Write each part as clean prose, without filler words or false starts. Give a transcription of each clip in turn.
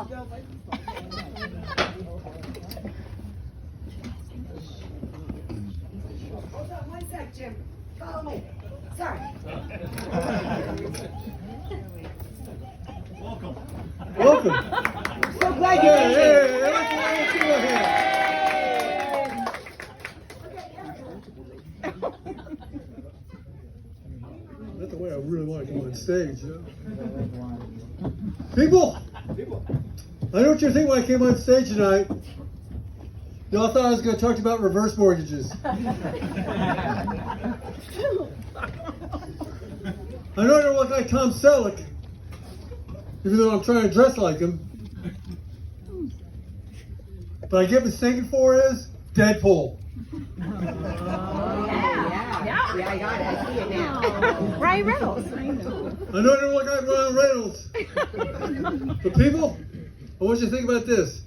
Hold on one sec, Jim. Follow me. Sorry. Welcome. So glad you're here. That's the way I really want to come on stage. People, I know what you're thinking when I came on stage tonight. Y'all thought I was going to talk to you about reverse mortgages. I know I don't look like Tom Selleck, even though I'm trying to dress like him. But I get mistaken for is Deadpool. Yeah, I got it. I see it now. Ryan Reynolds. I know I don't look like Ryan Reynolds. But people, I want you to think about this.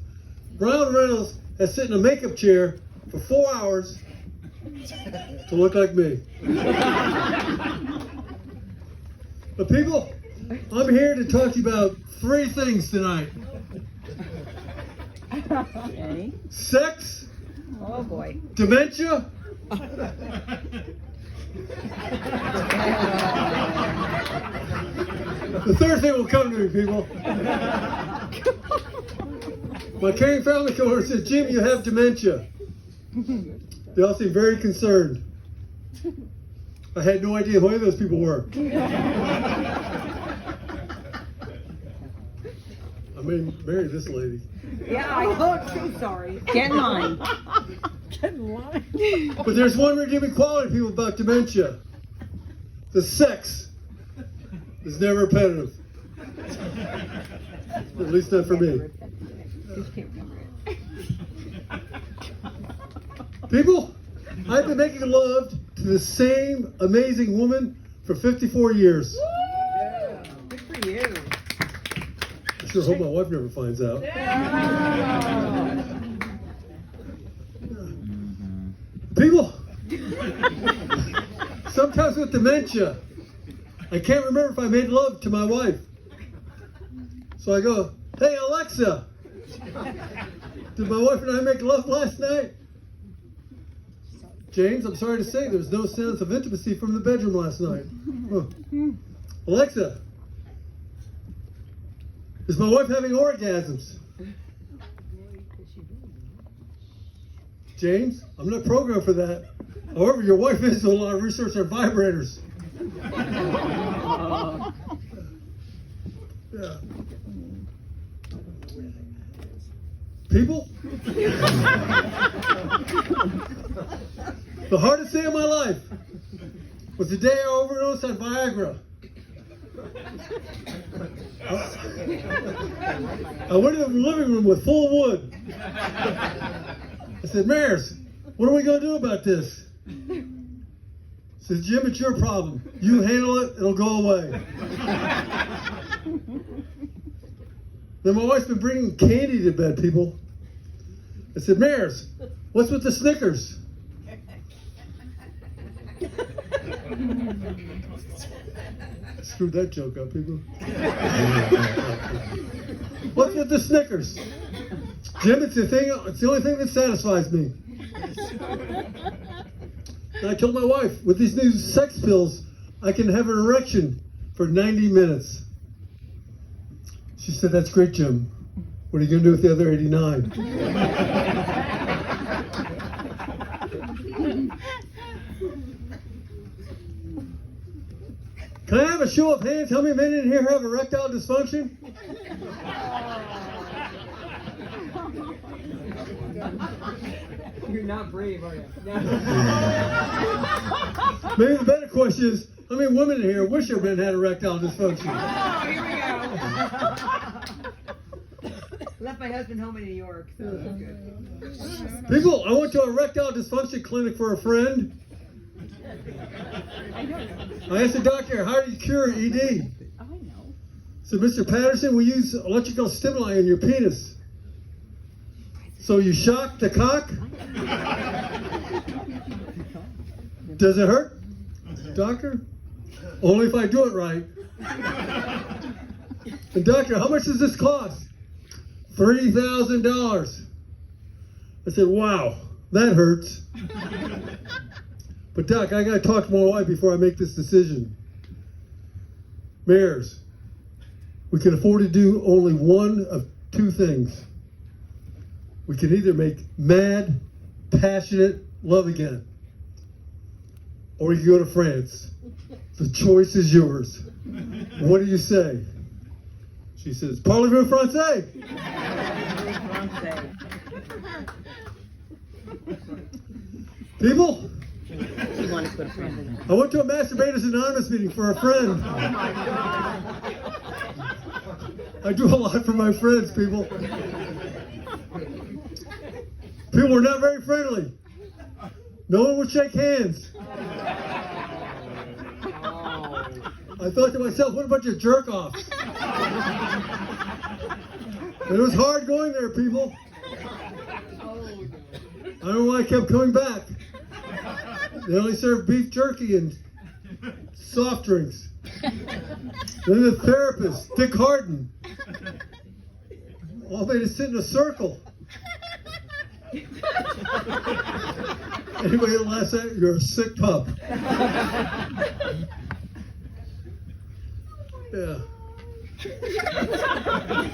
Ryan Reynolds has sit in a makeup chair for 4 hours to look like me. But people, I'm here to talk to you about 3 things tonight. Okay. Sex, Oh boy. dementia, the third thing will come to me, people. My caring family came over and said, Jim, you have dementia. They all seemed very concerned. I had no idea who any of those people were. I may marry this lady. Yeah, I look. I'm sorry. Get in line. But there's one redeeming quality, people, about dementia. The sex is never repetitive. At least not for me. People, I've been making love to the same amazing woman for 54 years. Good for you. I sure hope my wife never finds out. People, sometimes with dementia, I can't remember if I made love to my wife. So I go, hey Alexa, did my wife and I make love last night? James, I'm sorry to say there was no sense of intimacy from the bedroom last night. Huh. Alexa, is my wife having orgasms? James, I'm not programmed for that. However, your wife is doing a lot of research on vibrators. Yeah. People? The hardest day of my life was the day I overdosed on Viagra. I went into the living room with full wood. I said, Maris, what are we going to do about this? Says, Jim, it's your problem. You handle it, it'll go away. Then my wife's been bringing candy to bed, people. I said, Maris, what's with the Snickers? Screwed that joke up, people. What's with the Snickers? Jim, it's the only thing that satisfies me. And I told my wife, with these new sex pills, I can have an erection for 90 minutes. She said, that's great, Jim. What are you going to do with the other 89? Can I have a show of hands? How many men in here have erectile dysfunction? You're not brave, are you? Maybe the better question is, how many women in here wish their men had erectile dysfunction? Oh, here we go. Left my husband home in New York, so that's good. People, I went to an erectile dysfunction clinic for a friend. I asked the doctor, how do you cure ED? I know. So, Mr. Patterson, we use electrical stimuli in your penis. So you shock the cock? Does it hurt, doctor? Only if I do it right. And doctor, how much does this cost? $3,000. I said, wow, that hurts. But Doc, I gotta talk to my wife before I make this decision. Mayors, we can afford to do only one of two things. We can either make mad, passionate love again, or we can go to France. The choice is yours. What do you say? She says, Parlez-vous français? People, She wanted to put a friend in I went to a Masturbators Anonymous meeting for a friend. I do a lot for my friends, people. People were not very friendly. No one would shake hands. I thought to myself, what a bunch of jerk-offs. And it was hard going there, people. I don't know why I kept coming back. They only served beef jerky and soft drinks. Then the therapist, Dick Harden, all made us sit in a circle. Anybody that laughs at you, you're a sick pup. Yeah.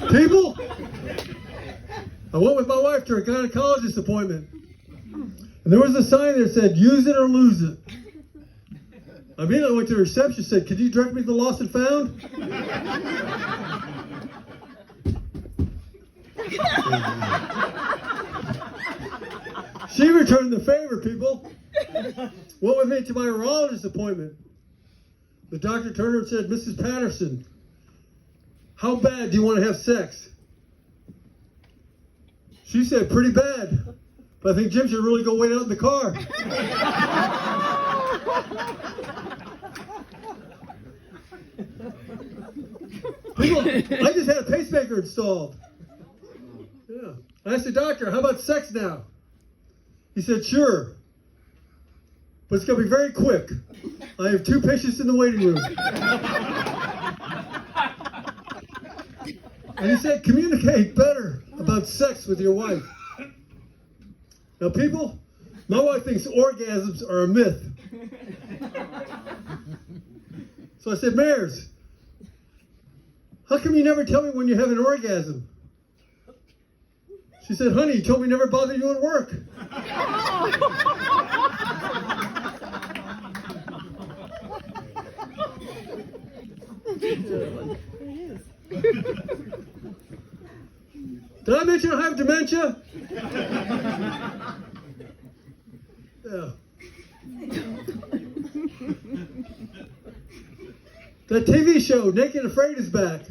People, I went with my wife to a gynecologist appointment. And there was a sign there that said, use it or lose it. I immediately went to the reception and said, could you direct me to the lost and found? She returned the favor, people. Went with me to my urologist appointment. The doctor turned her and said, Mrs. Patterson, how bad do you want to have sex? She said, pretty bad. But I think Jim should really go wait out in the car. People, I just had a pacemaker installed. Yeah. I asked the doctor, how about sex now? He said, sure. But it's going to be very quick. I have 2 patients in the waiting room. And he said, communicate better about sex with your wife. Now, people, my wife thinks orgasms are a myth. So I said, Mayors, how come you never tell me when you have an orgasm? She said, honey, you told me never bother you at work. Did I mention I have dementia? Yeah. That TV show, Naked and Afraid, is back.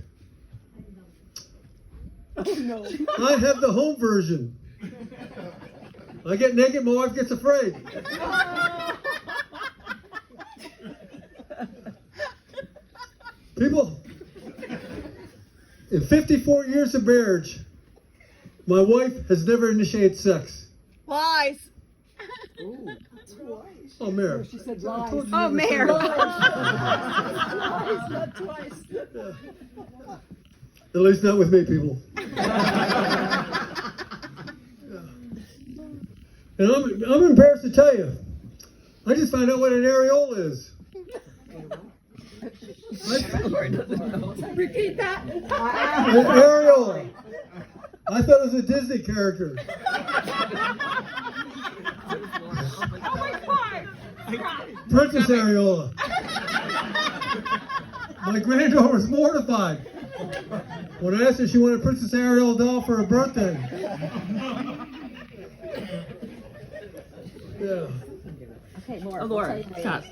Oh, no. I have the home version. I get naked, my wife gets afraid. People, in 54 years of marriage, my wife has never initiated sex. Lies. Oh, Mayor. She said lies. Oh, Mayor. Not twice. Yeah. At least not with me, people. And I'm embarrassed to tell you, I just found out what an areola is. Repeat that. An areola. I thought it was a Disney character. Princess Areola. My granddaughter was mortified when I asked her if she wanted a Princess Ariel doll for her birthday. Yeah. Okay, Laura, stop.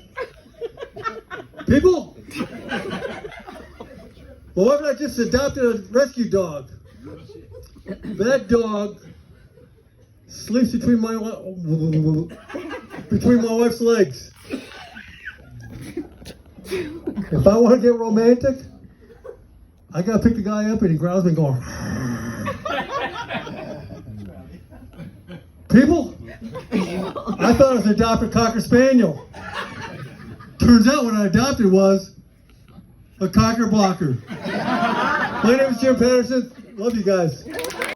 People, my wife and I just adopted a rescue dog. That dog sleeps between my wife's legs. If I want to get romantic, I gotta pick the guy up and he growls me going. People, I thought it was an adopted Cocker Spaniel. Turns out what I adopted was a Cocker Blocker. My name is Jim Patterson. Love you guys.